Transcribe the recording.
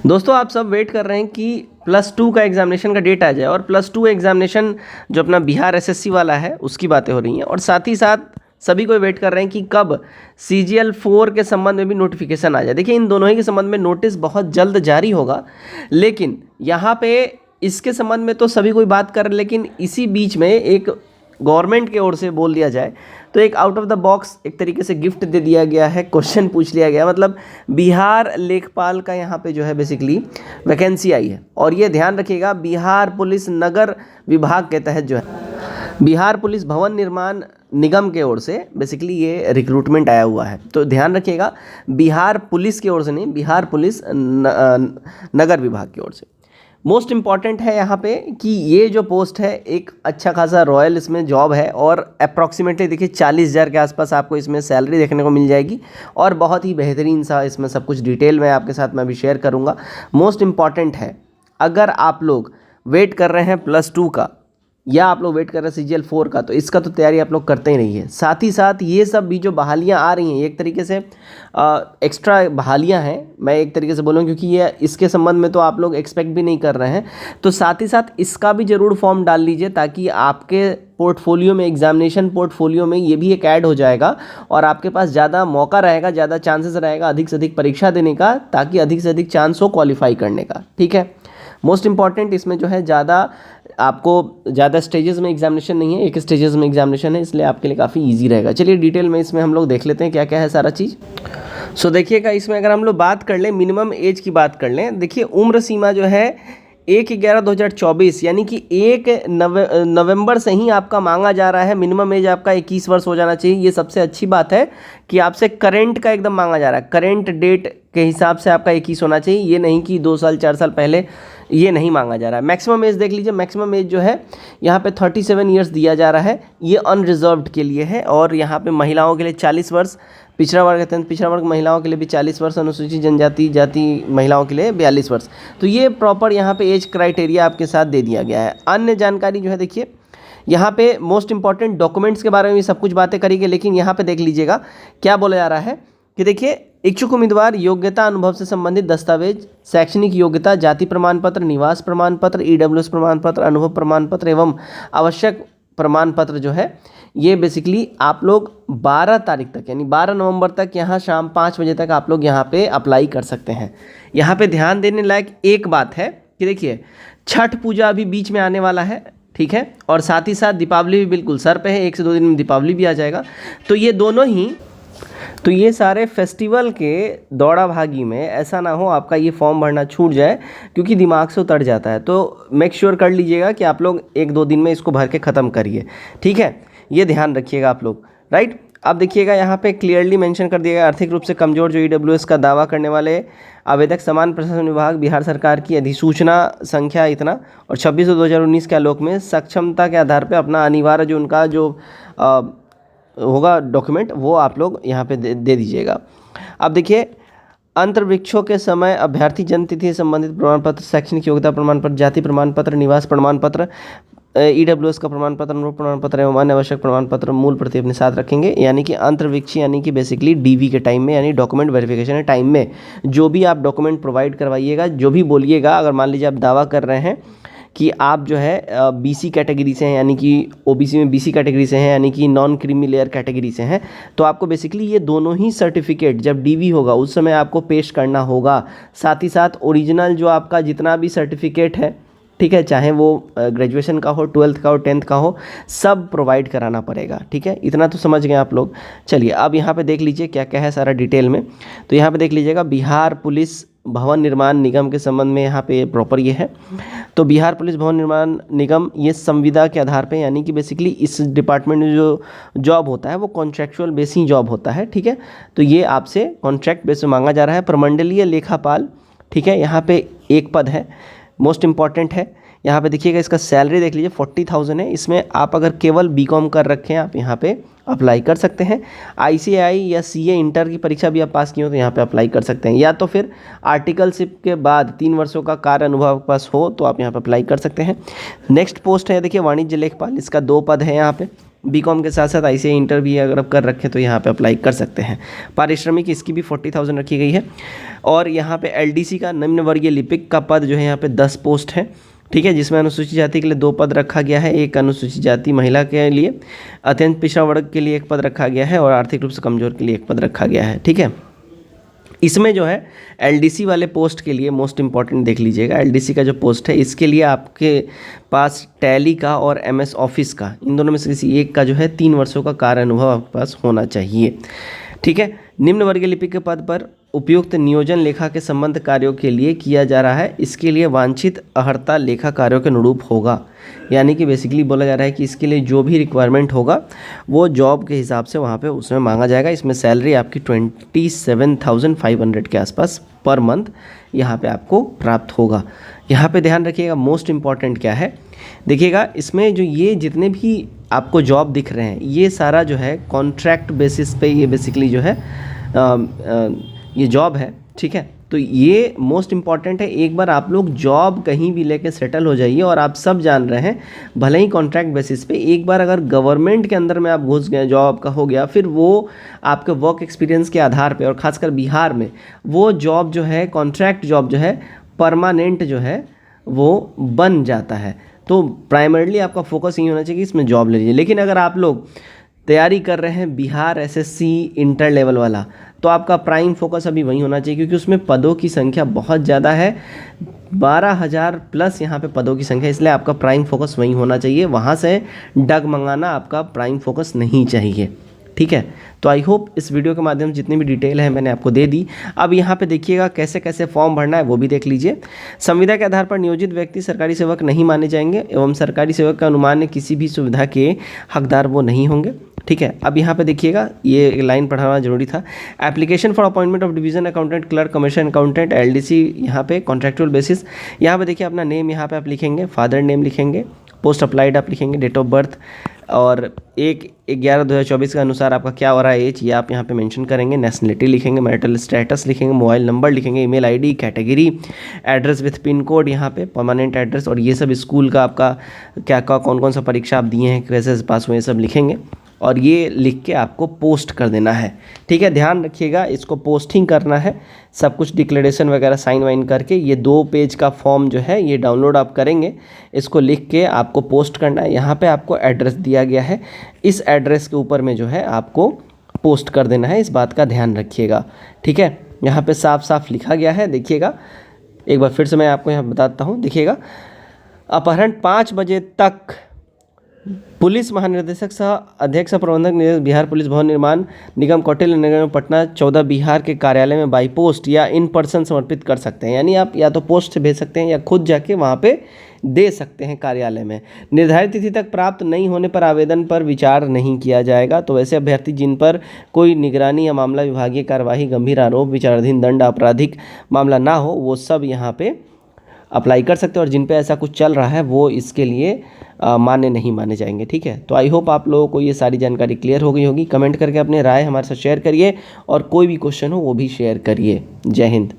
दोस्तों आप सब वेट कर रहे हैं कि +2 का एग्जामिनेशन का डेट आ जाए और +2 एग्जामिनेशन जो अपना बिहार एसएससी वाला है उसकी बातें हो रही हैं और साथ ही साथ सभी को वेट कर रहे हैं कि कब CGL 4 के संबंध में भी नोटिफिकेशन आ जाए। देखिए इन दोनों ही के संबंध में नोटिस बहुत जल्द जारी होगा, लेकिन यहाँ पे इसके संबंध में तो सभी कोई बात कर रहे, लेकिन इसी बीच में एक गवर्नमेंट की ओर से बोल दिया जाए तो एक आउट ऑफ द बॉक्स एक तरीके से गिफ्ट दे दिया गया है, क्वेश्चन पूछ लिया गया। मतलब बिहार लेखपाल का यहाँ पे जो है बेसिकली वैकेंसी आई है और ये ध्यान रखिएगा बिहार पुलिस नगर विभाग के तहत जो है बिहार पुलिस भवन निर्माण निगम के ओर से बेसिकली ये रिक्रूटमेंट आया हुआ है। तो ध्यान रखिएगा बिहार पुलिस की ओर से नहीं, बिहार पुलिस नगर विभाग की ओर से। मोस्ट इम्पॉर्टेंट है यहाँ पे कि ये जो पोस्ट है एक अच्छा खासा रॉयल इसमें जॉब है और अप्रॉक्सीमेटली देखिए 40,000 के आसपास आपको इसमें सैलरी देखने को मिल जाएगी और बहुत ही बेहतरीन सा इसमें सब कुछ डिटेल में आपके साथ मैं भी शेयर करूँगा। मोस्ट इम्पॉर्टेंट है, अगर आप लोग वेट कर रहे हैं +2 का या आप लोग वेट कर रहे हैं CGL 4 का, तो इसका तो तैयारी आप लोग करते ही रहिए। साथ ही साथ ये सब भी जो बहालियाँ आ रही हैं एक तरीके से एक्स्ट्रा बहालियाँ हैं, मैं एक तरीके से बोलूँ, क्योंकि ये इसके संबंध में तो आप लोग एक्सपेक्ट भी नहीं कर रहे हैं। तो साथ ही साथ इसका भी ज़रूर फॉर्म डाल लीजिए ताकि आपके पोर्टफोलियो में, एग्जामिनेशन पोर्टफोलियो में ये भी एक ऐड हो जाएगा और आपके पास ज़्यादा मौका रहेगा, ज़्यादा चांसेस रहेगा अधिक से अधिक परीक्षा देने का, ताकि अधिक से अधिक चांस हो क्वालिफाई करने का। ठीक है, मोस्ट इम्पॉर्टेंट इसमें जो है आपको ज़्यादा स्टेजेस में एग्जामिनेशन नहीं है, एक स्टेजेस में एग्जामिनेशन है, इसलिए आपके लिए काफ़ी इजी रहेगा। चलिए डिटेल में इसमें हम लोग देख लेते हैं क्या क्या है सारा चीज़। सो देखिएगा इसमें अगर हम लोग बात कर लें, मिनिमम एज की बात कर लें, देखिए उम्र सीमा जो है 1/11/2024 यानी कि 1 नवंबर से ही आपका मांगा जा रहा है। मिनिमम एज आपका 21 वर्ष हो जाना चाहिए। ये सबसे अच्छी बात है कि आपसे करेंट का एकदम मांगा जा रहा है, करेंट डेट के हिसाब से आपका 21 होना चाहिए, ये नहीं कि 2 साल 4 साल पहले, ये नहीं मांगा जा रहा है। मैक्सिमम एज देख लीजिए, मैक्सिमम एज जो है यहाँ पे 37 ईयर्स दिया जा रहा है, ये अनरिजर्व्ड के लिए है। और यहाँ पे महिलाओं के लिए 40 वर्ष, पिछड़ा वर्ग कहते हैं, पिछड़ा वर्ग महिलाओं के लिए भी 40 वर्ष, अनुसूचित जनजाति जाति महिलाओं के लिए 42 वर्ष। तो ये प्रॉपर यहाँ पे एज क्राइटेरिया आपके साथ दे दिया गया है। अन्य जानकारी जो है देखिए यहाँ पे मोस्ट इंपॉर्टेंट डॉक्यूमेंट्स के बारे में सब कुछ बातें करेंगे, लेकिन यहाँ पे देख लीजिएगा क्या बोला जा रहा है कि देखिए इच्छुक उम्मीदवार योग्यता अनुभव से संबंधित दस्तावेज, शैक्षणिक योग्यता, जाति प्रमाण पत्र, निवास प्रमाण पत्र, EWS प्रमाण पत्र, अनुभव प्रमाण पत्र एवं आवश्यक प्रमाण पत्र जो है ये बेसिकली आप लोग 12 तारीख तक यानी 12 नवंबर तक यहाँ शाम 5 बजे तक आप लोग यहाँ पे अप्लाई कर सकते हैं। यहाँ पे ध्यान देने लायक एक बात है कि देखिए छठ पूजा अभी बीच में आने वाला है, ठीक है, और साथ ही साथ दीपावली भी बिल्कुल सर पे है, 1 से 2 दिन में दीपावली भी आ जाएगा। तो ये दोनों ही, तो ये सारे फेस्टिवल के दौड़ा भागी में ऐसा ना हो आपका ये फॉर्म भरना छूट जाए, क्योंकि दिमाग से उतर जाता है। तो मेक श्योर कर लीजिएगा कि आप लोग 1-2 दिन में इसको भर के ख़त्म करिए, ठीक है, ये ध्यान रखिएगा आप लोग, राइट। अब देखिएगा यहाँ पे क्लियरली मेंशन कर दिया गया, आर्थिक रूप से कमज़ोर जो EWS का दावा करने वाले आवेदक समान प्रशासन विभाग बिहार सरकार की अधिसूचना संख्या इतना और 26/2019 के आलोक में सक्षमता के आधार पर अपना अनिवार्य जो उनका जो होगा डॉक्यूमेंट वो आप लोग यहाँ पे दे दीजिएगा। अब देखिए अंतर्वृक्षों के समय अभ्यर्थी जन्म तिथि से संबंधित प्रमाण पत्र, शैक्षणिक योग्यता प्रमाण पत्र, जाति प्रमाण पत्र, निवास प्रमाण पत्र, EWS का प्रमाण पत्र, अनुभव प्रमाण पत्र एवं अन्य आवश्यक प्रमाण पत्र मूल प्रति अपने साथ रखेंगे। यानी कि अंतर्वृक्षी यानी कि बेसिकली DV के टाइम में यानी डॉक्यूमेंट वेरिफिकेशन के टाइम में जो भी आप डॉक्यूमेंट प्रोवाइड करवाइएगा, जो भी बोलिएगा, अगर मान लीजिए आप दावा कर रहे हैं कि आप जो है BC कैटेगरी से हैं यानी कि OBC में BC कैटेगरी से हैं यानी कि नॉन क्रीमी लेयर कैटेगरी से हैं, तो आपको बेसिकली ये दोनों ही सर्टिफिकेट जब DV होगा उस समय आपको पेश करना होगा। साथ ही साथ ओरिजिनल जो आपका जितना भी सर्टिफिकेट है, ठीक है, चाहे वो ग्रेजुएशन का हो, 12th का हो, 10th का हो, सब प्रोवाइड कराना पड़ेगा, ठीक है। इतना तो समझ गए आप लोग। चलिए अब यहाँ पे देख लीजिए क्या क्या है सारा डिटेल में। तो यहाँ पे देख लीजिएगा बिहार पुलिस भवन निर्माण निगम के संबंध में यहाँ पे प्रॉपर ये है। तो बिहार पुलिस भवन निर्माण निगम ये संविदा के आधार पे यानी कि बेसिकली इस डिपार्टमेंट में जो जॉब होता है वो कॉन्ट्रैक्चुअल बेसिस जॉब होता है, ठीक है। तो ये आपसे कॉन्ट्रैक्ट बेस में मांगा जा रहा है। प्रमंडलीय लेखापाल, ठीक है, यहाँ पे एक पद है, मोस्ट इम्पॉर्टेंट है। यहाँ पे देखिएगा इसका सैलरी देख लीजिए 40,000 है। इसमें आप अगर केवल BCom कर रखे हैं आप यहाँ पे अप्लाई कर सकते हैं। ICAI या CA इंटर की परीक्षा भी आप पास किए हो तो यहाँ पे अप्लाई कर सकते हैं, या तो फिर आर्टिकलशिप के बाद 3 वर्षों का कार्य अनुभव आपके पास हो तो आप यहाँ पे अप्लाई कर सकते हैं। नेक्स्ट पोस्ट है देखिए वाणिज्य लेखपाल, इसका 2 पद है यहाँ पे, बीकॉम के साथ साथ ICAI इंटर भी अगर आप कर रखे तो यहाँ पे अप्लाई कर सकते हैं। पारिश्रमिक इसकी भी 40,000 रखी गई है। और यहाँ पे LDC का निम्न वर्गीय लिपिक का पद जो है यहाँ पे 10 पोस्ट है, ठीक है, जिसमें अनुसूचित जाति के लिए 2 पद रखा गया है, एक अनुसूचित जाति महिला के लिए, अत्यंत पिछड़ा वर्ग के लिए 1 पद रखा गया है और आर्थिक रूप से कमजोर के लिए 1 पद रखा गया है, ठीक है। इसमें जो है LDC वाले पोस्ट के लिए मोस्ट इंपॉर्टेंट देख लीजिएगा, LDC का जो पोस्ट है इसके लिए आपके पास टैली का और MS ऑफिस का, इन दोनों में से किसी एक का जो है 3 वर्षों का कार्य अनुभव आपके पास होना चाहिए, ठीक है। निम्न वर्गीय लिपिक के पद पर उपयुक्त नियोजन लेखा के संबंध कार्यों के लिए किया जा रहा है, इसके लिए वांछित अर्हता लेखा कार्यों के अनुरूप होगा। यानी कि बेसिकली बोला जा रहा है कि इसके लिए जो भी रिक्वायरमेंट होगा वो जॉब के हिसाब से वहाँ पे उसमें मांगा जाएगा। इसमें सैलरी आपकी 27,500 के आसपास पर मंथ यहाँ पे आपको प्राप्त होगा। यहाँ पे ध्यान रखिएगा, मोस्ट इम्पॉर्टेंट क्या है देखिएगा, इसमें जो ये जितने भी आपको जॉब दिख रहे हैं ये सारा जो है कॉन्ट्रैक्ट बेसिस पे ये बेसिकली जो है ये जॉब है, ठीक है। तो ये मोस्ट इम्पॉर्टेंट है, एक बार आप लोग जॉब कहीं भी लेके सेटल हो जाइए। और आप सब जान रहे हैं भले ही कॉन्ट्रैक्ट बेसिस पे, एक बार अगर गवर्नमेंट के अंदर में आप घुस गए, जॉब का हो गया, फिर वो आपके वर्क एक्सपीरियंस के आधार पे और ख़ासकर बिहार में वो जॉब जो है कॉन्ट्रैक्ट जॉब जो है परमानेंट जो है वो बन जाता है। तो प्राइमरीली आपका फोकस यही होना चाहिए कि इसमें जॉब ले लीजिए। लेकिन अगर आप लोग तैयारी कर रहे हैं बिहार SSC इंटर लेवल वाला, तो आपका प्राइम फोकस अभी वही होना चाहिए, क्योंकि उसमें पदों की संख्या बहुत ज़्यादा है, 12,000 प्लस यहाँ पे पदों की संख्या, इसलिए आपका प्राइम फोकस वही होना चाहिए। वहाँ से डगमगाना आपका प्राइम फोकस नहीं चाहिए, ठीक है। तो आई होप इस वीडियो के माध्यम से जितनी भी डिटेल है मैंने आपको दे दी। अब यहाँ पे देखिएगा कैसे कैसे फॉर्म भरना है वो भी देख लीजिए। संविदा के आधार पर नियोजित व्यक्ति सरकारी सेवक नहीं माने जाएंगे एवं सरकारी सेवक का अनुमान किसी भी सुविधा के हकदार वो नहीं होंगे, ठीक है। अब यहाँ पे देखिएगा, ये लाइन पढ़ाना जरूरी था। Application for appointment of division accountant, clerk, commission accountant, LDC यहाँ पे कॉन्ट्रैक्चुअल बेसिस। यहाँ पे देखिए अपना नेम यहाँ पे आप लिखेंगे, फादर नेम लिखेंगे, पोस्ट अप्लाइड आप लिखेंगे, डेट ऑफ बर्थ और 1/11/2024 के अनुसार आपका क्या हो रहा है एज, ये आप यहाँ पे मेंशन करेंगे। नेशनलिटी लिखेंगे, मैरिटल स्टेटस लिखेंगे, मोबाइल नंबर लिखेंगे, email ID, category, address with pin code, यहाँ पे परमानेंट एड्रेस, और ये सब स्कूल का आपका क्या कौन कौन सा परीक्षा आप दिए हैं, कैसे पास हुए, सब लिखेंगे। और ये लिख के आपको पोस्ट कर देना है, ठीक है। ध्यान रखिएगा, इसको पोस्टिंग करना है, सब कुछ डिक्लेरेशन वगैरह साइन वाइन करके। ये 2 पेज का फॉर्म जो है ये डाउनलोड आप करेंगे, इसको लिख के आपको पोस्ट करना है। यहाँ पे आपको एड्रेस दिया गया है, इस एड्रेस के ऊपर में जो है आपको पोस्ट कर देना है, इस बात का ध्यान रखिएगा, ठीक है। यहाँ पे साफ साफ लिखा गया है, देखिएगा एक बार फिर से मैं आपको यहाँ बताता हूँ। देखिएगा, अपहरण 5 बजे तक पुलिस महानिदेशक सह अध्यक्ष प्रबंधक निदेशक बिहार पुलिस भवन निर्माण निगम कौटिल्य नगर पटना 14 बिहार के कार्यालय में बाई पोस्ट या इन पर्सन समर्पित कर सकते हैं। यानी आप या तो पोस्ट से भेज सकते हैं या खुद जाके वहाँ पे दे सकते हैं कार्यालय में। निर्धारित तिथि तक प्राप्त नहीं होने पर आवेदन पर विचार नहीं किया जाएगा। तो वैसे अभ्यर्थी जिन पर कोई निगरानी या मामला विभागीय कार्यवाही, गंभीर आरोप, विचाराधीन दंड, आपराधिक मामला ना हो, वो सब यहाँ पे अप्लाई कर सकते हैं। और जिन पे ऐसा कुछ चल रहा है वो इसके लिए मान्य नहीं माने जाएंगे, ठीक है। तो आई होप आप लोगों को ये सारी जानकारी क्लियर हो गई होगी। कमेंट करके अपने राय हमारे साथ शेयर करिए और कोई भी क्वेश्चन हो वो भी शेयर करिए। जय हिंद।